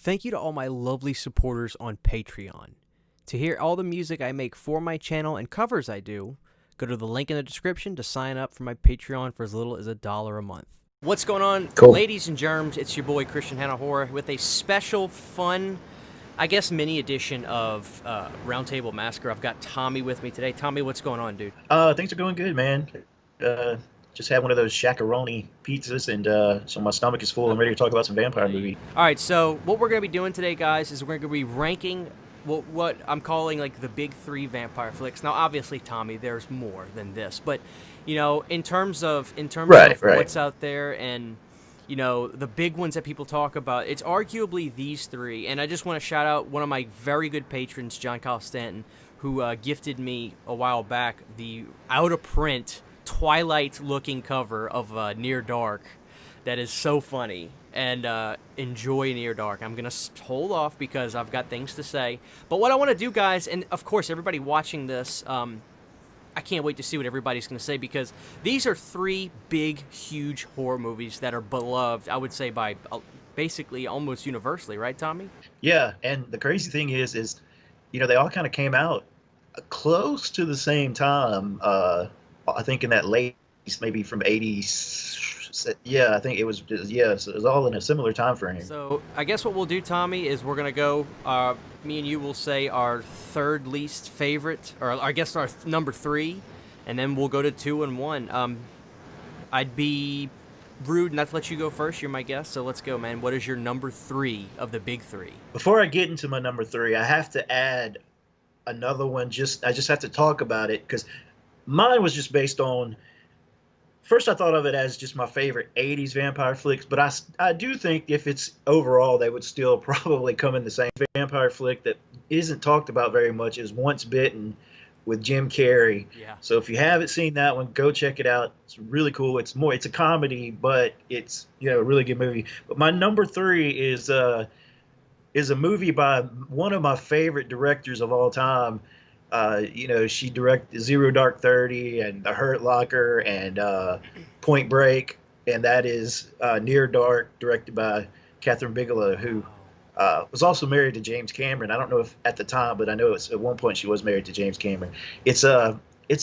Thank you to all my lovely supporters on Patreon. To hear all the music I make for my channel and covers I do, go to the link in the description to sign up for my Patreon for as little as $1 a month. What's going on, Cool. ladies and germs? It's your boy Christian Hanna Horror with a special, fun, I guess, mini edition of Roundtable Massacre. I've got Tommy with me today. Tommy, what's going on, dude? Things are going good, man. Just had one of those shakaroni pizzas, and so my stomach is full. I'm ready to talk about some vampire movie. All right, so what we're going to be doing today, guys, is we're going to be ranking what I'm calling like the big three vampire flicks. Now, obviously, Tommy, there's more than this, but you know, in terms of Right. what's out there and you know the big ones that people talk about, it's arguably these three. And I just want to shout out one of my very good patrons, John Kyle Stanton, who gifted me a while back the out of print Twilight-looking cover of Near Dark. That is so funny. And enjoy Near Dark. I'm going to hold off because I've got things to say. But what I want to do, guys, and of course everybody watching this, I can't wait to see what everybody's going to say, because these are three big, huge horror movies that are beloved, I would say, by basically almost universally, right, Tommy? Yeah, and the crazy thing is you know, they all kind of came out close to the same time. I think in that late, maybe from 80s. Yeah, I think it was. Yeah, so it was all in a similar time frame. So I guess what we'll do, Tommy, is we're gonna go. Me and you will say our third least favorite, or I guess our number three, and then we'll go to 2 and 1. I'd be rude not to let you go first. You're my guest, so let's go, man. What is your number 3 of the big three? Before I get into my number 3, I have to add another one. I just have to talk about it because mine was just based on. First, I thought of it as just my favorite 80s vampire flicks, but I do think if it's overall, they would still probably come in the same. Vampire flick that isn't talked about very much is Once Bitten with Jim Carrey. Yeah. So if you haven't seen that one, go check it out. It's really cool. It's a comedy, but it's, you know, a really good movie. But my number 3 is a movie by one of my favorite directors of all time. You know, she directed Zero Dark 30 and The Hurt Locker and Point Break, and that is Near Dark, directed by Catherine Bigelow, who was also married to James Cameron. I don't know if at the time, but I know at one point she was married to James Cameron. It's a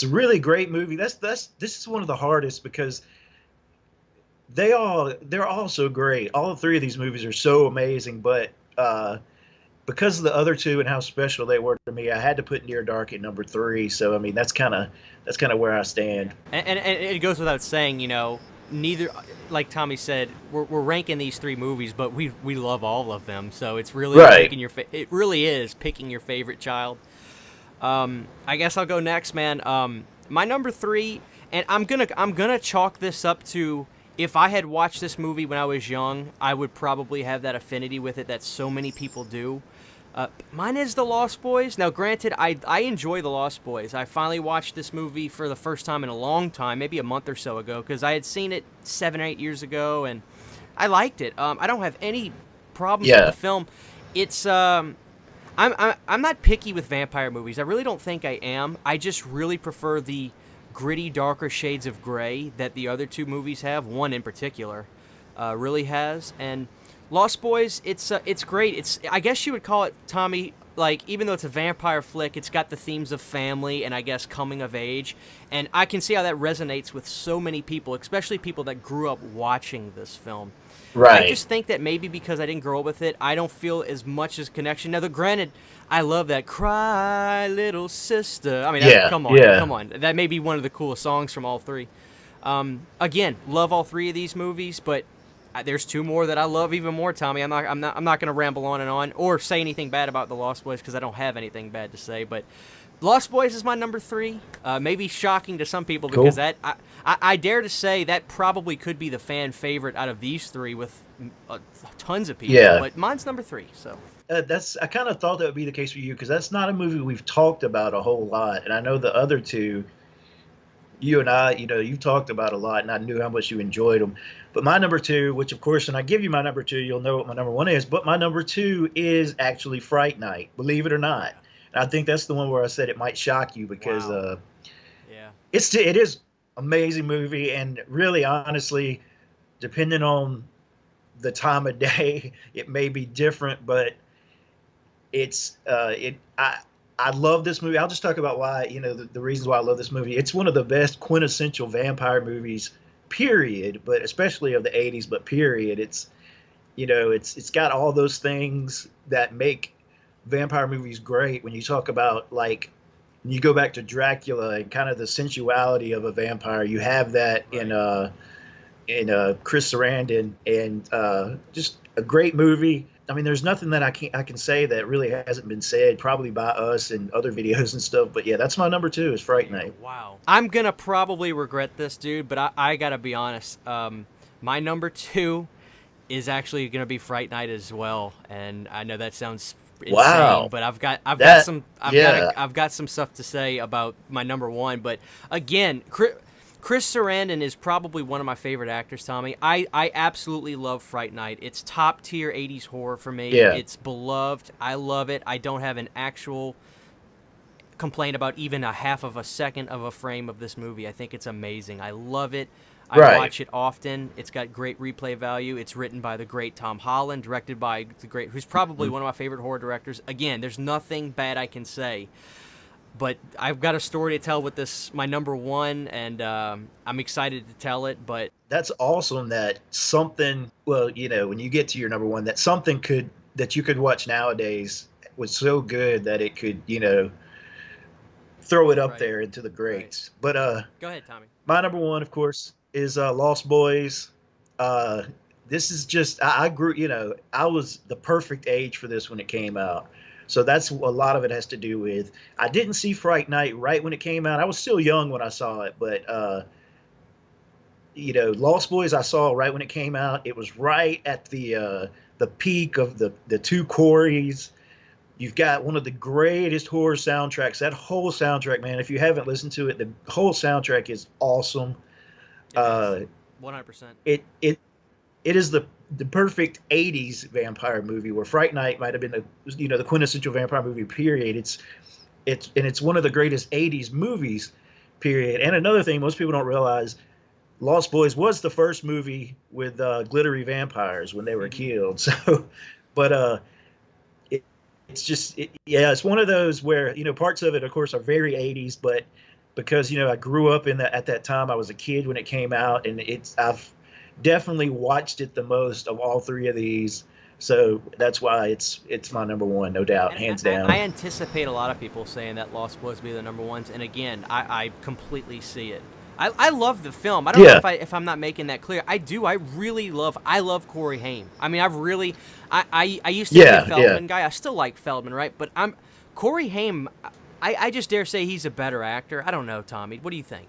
really great movie. This is one of the hardest because they're all so great. All three of these movies are so amazing, but because of the other two and how special they were to me, I had to put Near Dark at number 3. So I mean, that's kind of where I stand. And it goes without saying, you know, neither, like Tommy said, we're ranking these three movies, but we love all of them. So it's really Right. it really is picking your favorite child. I guess I'll go next, man. My number 3, and I'm gonna chalk this up to, if I had watched this movie when I was young, I would probably have that affinity with it that so many people do. Mine is The Lost Boys. Now, granted, I enjoy The Lost Boys. I finally watched this movie for the first time in a long time, maybe a month or so ago, because I had seen it 7 or 8 years ago, and I liked it. I don't have any problems with the film. It's I'm not picky with vampire movies. I really don't think I am. I just really prefer the gritty, darker shades of gray that the other two movies have. One in particular really has. And Lost Boys, it's great. I guess you would call it, Tommy, like, even though it's a vampire flick, it's got the themes of family and I guess coming of age. And I can see how that resonates with so many people, especially people that grew up watching this film. Right. I just think that maybe because I didn't grow up with it, I don't feel as much as connection. Now, granted, I love that "Cry Little Sister." I mean, come on. That may be one of the coolest songs from all three. Again, love all three of these movies, but there's 2 more that I love even more, Tommy. I'm not going to ramble on and on or say anything bad about The Lost Boys because I don't have anything bad to say. But Lost Boys is my number 3. Maybe shocking to some people because that I dare to say that probably could be the fan favorite out of these 3 with tons of people. Yeah. But mine's number 3. So I kind of thought that would be the case for you because that's not a movie we've talked about a whole lot, and I know the other two, you and I, you know, you've talked about a lot, and I knew how much you enjoyed them. But my number 2, which of course, when I give you my number 2, you'll know what my number 1 is. But my number 2 is actually Fright Night, believe it or not. And I think that's the one where I said it might shock you because it is amazing movie, and really, honestly, depending on the time of day. It may be different, but it's it. I love this movie. I'll just talk about why, the reasons why I love this movie. It's one of the best quintessential vampire movies, period, but especially of the 80s, but period. It's got all those things that make vampire movies great. When you talk about, like, when you go back to Dracula and kind of the sensuality of a vampire, you have that in Chris Sarandon, and just a great movie. I mean, there's nothing that I can say that really hasn't been said, probably by us and other videos and stuff. But yeah, that's my number two, is Fright Night. Wow. I'm gonna probably regret this, dude, but I gotta be honest. My number two is actually gonna be Fright Night as well, and I know that sounds insane, Wow. but I've got Yeah. some stuff to say about my number one. But again, Chris Sarandon is probably one of my favorite actors, Tommy. I absolutely love Fright Night. It's top tier 80s horror for me. Yeah. It's beloved. I love it. I don't have an actual complaint about even a half of a second of a frame of this movie. I think it's amazing. I love it. I Right. watch it often. It's got great replay value. It's written by the great Tom Holland, directed by the great, who's probably one of my favorite horror directors. Again, there's nothing bad I can say. But I've got a story to tell with this, my number one, and I'm excited to tell it. But That's awesome that something, well, when you get to your number one, that something that you could watch nowadays was so good that it could, throw it up Right. there into the greats. Right. But Go ahead, Tommy. my number one, of course, is Lost Boys. This is just, I grew, I was the perfect age for this when it came out. So that's a lot of it has to do with. I didn't see Fright Night right when it came out. I was still young when I saw it, but Lost Boys I saw right when it came out. It was right at the peak of the two Coreys. You've got one of the greatest horror soundtracks. That whole soundtrack, man. If you haven't listened to it, the whole soundtrack is awesome. 100%. It is the perfect 80s vampire movie, where Fright Night might have been the quintessential vampire movie, period. It's one of the greatest 80s movies, period. And another thing most people don't realize, Lost Boys was the first movie with glittery vampires when they were killed. So, but it's one of those where, parts of it, of course, are very 80s, but because, I grew up at that time, I was a kid when it came out, and I've definitely watched it the most of all three of these. So that's why it's my number one, no doubt, hands down. I anticipate a lot of people saying that Lost Boys be the number ones, and again, I completely see it. I love the film. I don't know if I'm not making that clear. I do. I love Corey Haim. I mean, I used to be a Feldman guy. I still like Feldman, right? But Corey Haim. I just dare say he's a better actor. I don't know, Tommy. What do you think?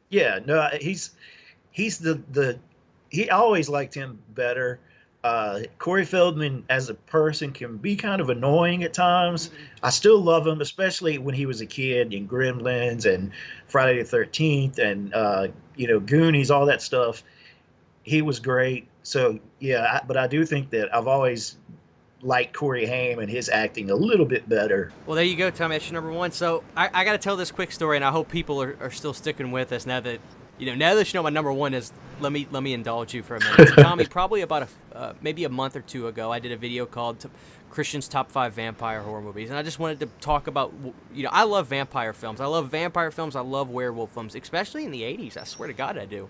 Yeah, no, he's he always liked him better. Corey Feldman as a person can be kind of annoying at times. I still love him, especially when he was a kid in Gremlins and Friday the 13th and Goonies, all that stuff. He was great. So yeah, but I do think that I've always liked Corey Haim and his acting a little bit better. Well, there you go, Tommy. That's your number one. So I got to tell this quick story, and I hope people are still sticking with us now that my number one is. Let me indulge you for a minute. So, Tommy, probably about maybe a month or two ago, I did a video called Christian's Top 5 Vampire Horror Movies, and I just wanted to talk about, I love vampire films. I love werewolf films, especially in the 80s. I swear to God I do.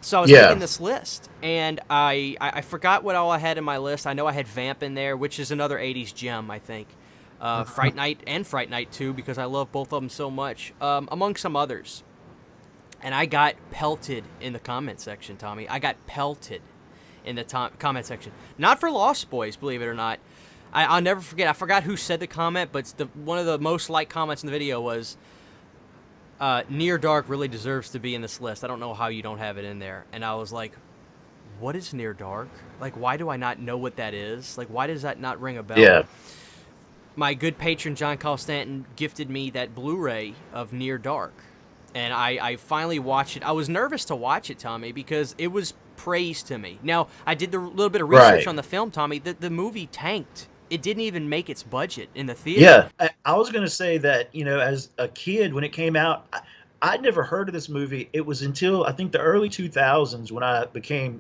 So I was making this list, and I forgot what all I had in my list. I know I had Vamp in there, which is another 80s gem, I think. Fright Night and Fright Night 2, because I love both of them so much, among some others. And I got pelted in the comment section, Tommy. I got pelted in the comment section. Not for Lost Boys, believe it or not. I'll never forget. I forgot who said the comment, but one of the most liked comments in the video was, Near Dark really deserves to be in this list. I don't know how you don't have it in there. And I was like, what is Near Dark? Like, why do I not know what that is? Like, why does that not ring a bell? Yeah. My good patron, John Carl Stanton, gifted me that Blu-ray of Near Dark. And I finally watched it. I was nervous to watch it, Tommy, because it was praised to me. Now, I did a little bit of research on the film, Tommy. The movie tanked. It didn't even make its budget in the theater. Yeah, I was going to say that, as a kid, when it came out, I'd never heard of this movie. It was until, I think, the early 2000s when I became,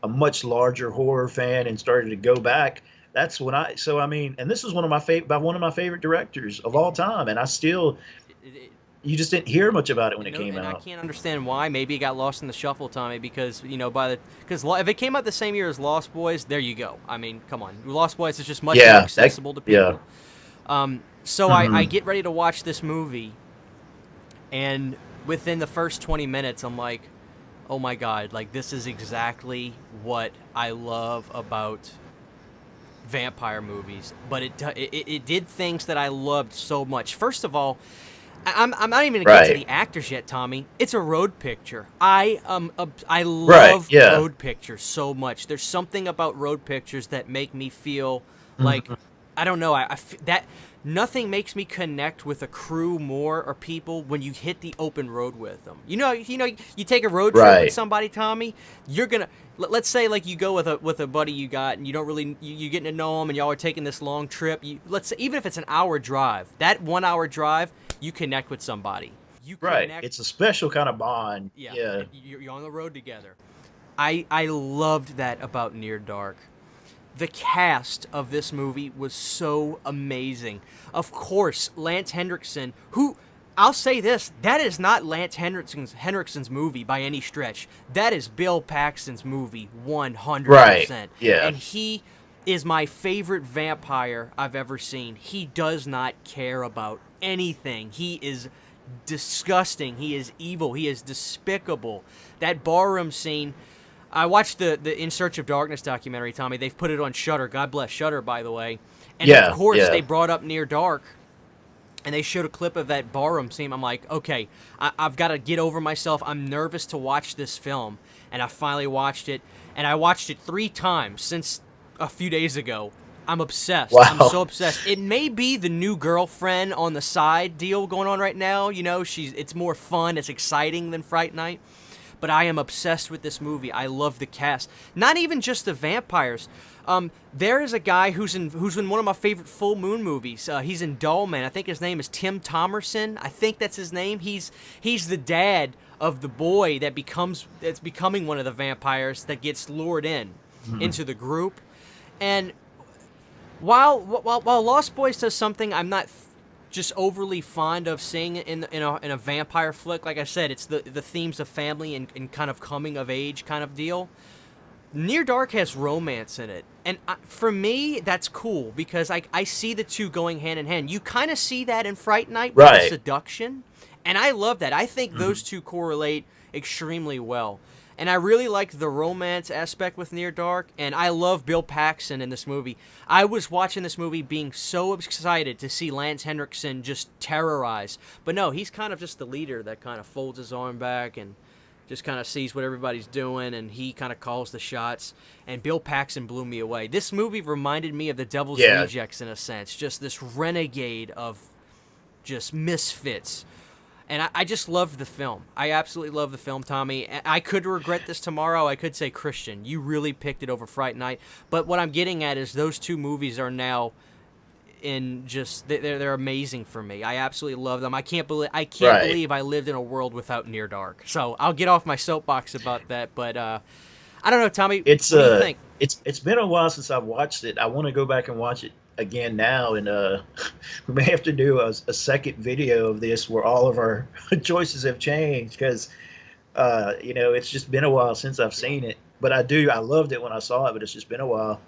a much larger horror fan and started to go back, that's when I mean, and this is one of my by one of my favorite directors of all time, and I still, it, you just didn't hear much about it when and it no, came and I out. can't understand why. Maybe it got lost in the shuffle, Tommy, because because if it came out the same year as Lost Boys, there you go. I mean, come on, Lost Boys is just much more Yeah, that, accessible to yeah. people. So I Hmm. get ready to watch this movie, and within the first 20 minutes, I'm like, oh my god, like this is exactly what I love about vampire movies. But it did things that I loved so much. First of all, I'm not even gonna get to Right, the actors yet, Tommy. It's a road picture. I right, love yeah. road pictures so much. There's something about road pictures that make me feel like Hmm. I don't know. That nothing makes me connect with a crew more or people when you hit the open road with them. You take a road trip with Right, somebody, Tommy. You're gonna let's say like you go with a buddy you got and you don't really you getting to know him and y'all are taking this long trip. Let's say even if it's an hour drive, that 1 hour drive, you connect with somebody. You right. connect, It's a special kind of bond. yeah. Yeah, You're on the road together. I loved that about Near Dark. The cast of this movie was so amazing. Of course, Lance Henriksen, who I'll say this, that is not Lance Henriksen's movie by any stretch. That is Bill Paxton's movie right. 100%. Yeah, And he is my favorite vampire I've ever seen. He does not care about anything. He is disgusting. He is evil. He is despicable. That barroom scene, I watched the In Search of Darkness documentary, Tommy. They've put it on Shudder. God bless Shudder, by the way. And of yeah, course, yeah. they brought up Near Dark, and they showed a clip of that barroom scene. I'm like, okay, I've got to get over myself. I'm nervous to watch this film, and I finally watched it, and I watched it 3 times since a few days ago. I'm obsessed. I'm so Wow. obsessed. It may be the new girlfriend on the side deal going on right now. It's more fun, it's exciting than Fright Night. But I am obsessed with this movie. I love the cast. Not even just the vampires. There is a guy who's in one of my favorite full moon movies. He's in Doll Man. I think his name is Tim Thomerson. I think that's his name. He's the dad of the boy that's becoming one of the vampires that gets lured Mhm. into the group. And while Lost Boys does something I'm not just overly fond of seeing in a vampire flick, like I said, it's the themes of family and kind of coming of age kind of deal. Near Dark has romance in it. And for me, that's cool because I see the two going hand in hand. You kind of see that in Fright Night with the Right. seduction. And I love that. I think those Mhm. two correlate extremely well. And I really like the romance aspect with Near Dark. And I love Bill Paxton in this movie. I was watching this movie being so excited to see Lance Henriksen just terrorize. But no, he's kind of just the leader that kind of folds his arm back and just kind of sees what everybody's doing, and he kind of calls the shots. And Bill Paxton blew me away. This movie reminded me of The Devil's Yeah. Rejects in a sense, just this renegade of just misfits. And I just loved the film. I absolutely love the film, Tommy. I could regret this tomorrow. I could say, Christian, you really picked it over Fright Night. But what I'm getting at is those two movies are now in just they're amazing for me. I absolutely love them. I can't Right. believe I lived in a world without Near Dark. So I'll get off my soapbox about that. But I don't know, Tommy. It's What do you think? it's been a while since I've watched it. I want to go back and watch it again now, and we may have to do a second video of this where all of our choices have changed because it's just been a while since I've Yeah. seen it. But I loved it when I saw it, but it's just been a while.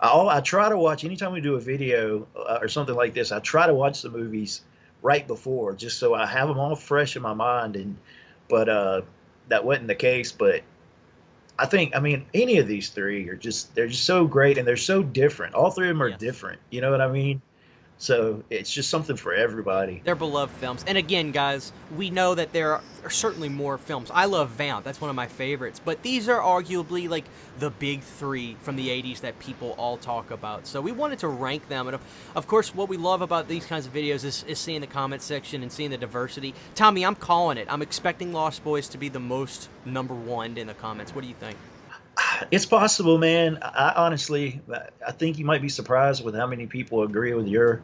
I try to watch anytime we do a video or something like this. I try to watch the movies right before, just so I have them all fresh in my mind. But that wasn't the case. But I mean, any of these three they're just so great and they're so different. All three of them are Yes. different. You know what I mean? So it's just something for Yeah, everybody. they're beloved films. And again, guys, we know that there are certainly more films. I love Vamp. That's one of my favorites. But these are arguably like the big three from the 80s that people all talk about. So we wanted to rank them. And of course, what we love about these kinds of videos is seeing the comment section and seeing the diversity. Tommy, I'm calling it. I'm expecting Lost Boys to be the most number one in the comments. What do you think? It's possible, man. I honestly, I think you might be surprised with how many people agree with your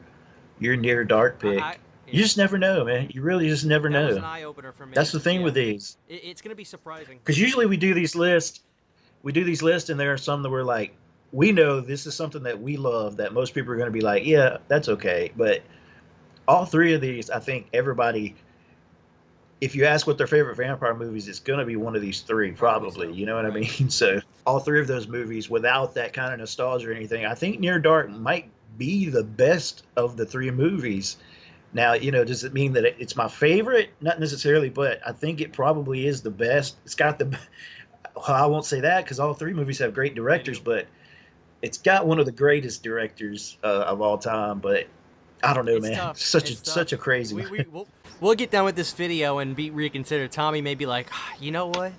near dark I pick. You yeah, just never know, man. You really just never that was an know. eye opener for That's me. the thing Yeah, with these, it's going to be surprising. because usually we do these lists. we do these lists, and there are some that we're like, we know this is something that we love that most people are going to be like, yeah, that's okay. But all three of these, I think everybody, if you ask what their favorite vampire movies, it's going to be one of these three, probably. So. You know what Right. I mean? So all three of those movies, without that kind of nostalgia or anything, I think Near Dark might be the best of the three movies. Now, does it mean that it's my favorite? Not necessarily, but I think it probably is the best. It's got the, well, I won't say that because all three movies have great They directors, do. but it's got one of the greatest directors of all time. But I don't know, It's man. tough. Such a It's tough. such a crazy. We'll get done with this video and be reconsider. Tommy may be like, you know what?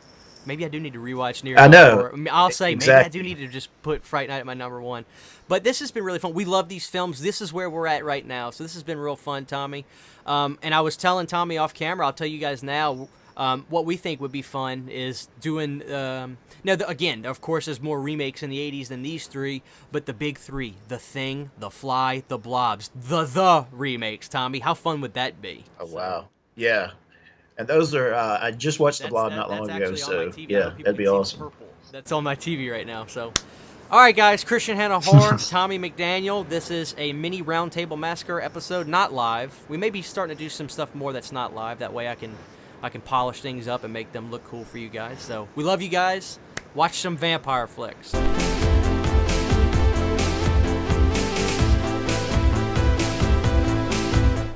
Maybe I do need to rewatch Near I Dark, know. or I'll say maybe I do Exactly. need to just put Fright Night at my number one. But this has been really fun. We love these films. This is where we're at right now. So this has been real fun, Tommy. And I was telling Tommy off camera. I'll tell you guys now. What we think would be fun is doing. Again, of course, there's more remakes in the '80s than these three, but the big three: The Thing, The Fly, The Blobs, the remakes. Tommy, how fun would that be? Oh So, wow. Yeah. And those are I just watched The Blob not that's long ago, actually on my so TV. I don't know yeah, if people that'd can be see the awesome. purple. That's on my TV right now. So, all right, guys, Christian Hanna Horror, Tommy McDaniel. This is a mini Roundtable Massacre episode, not live. We may be starting to do some stuff more that's not live. That way, I can polish things up and make them look cool for you guys. So, we love you guys. Watch some vampire flicks.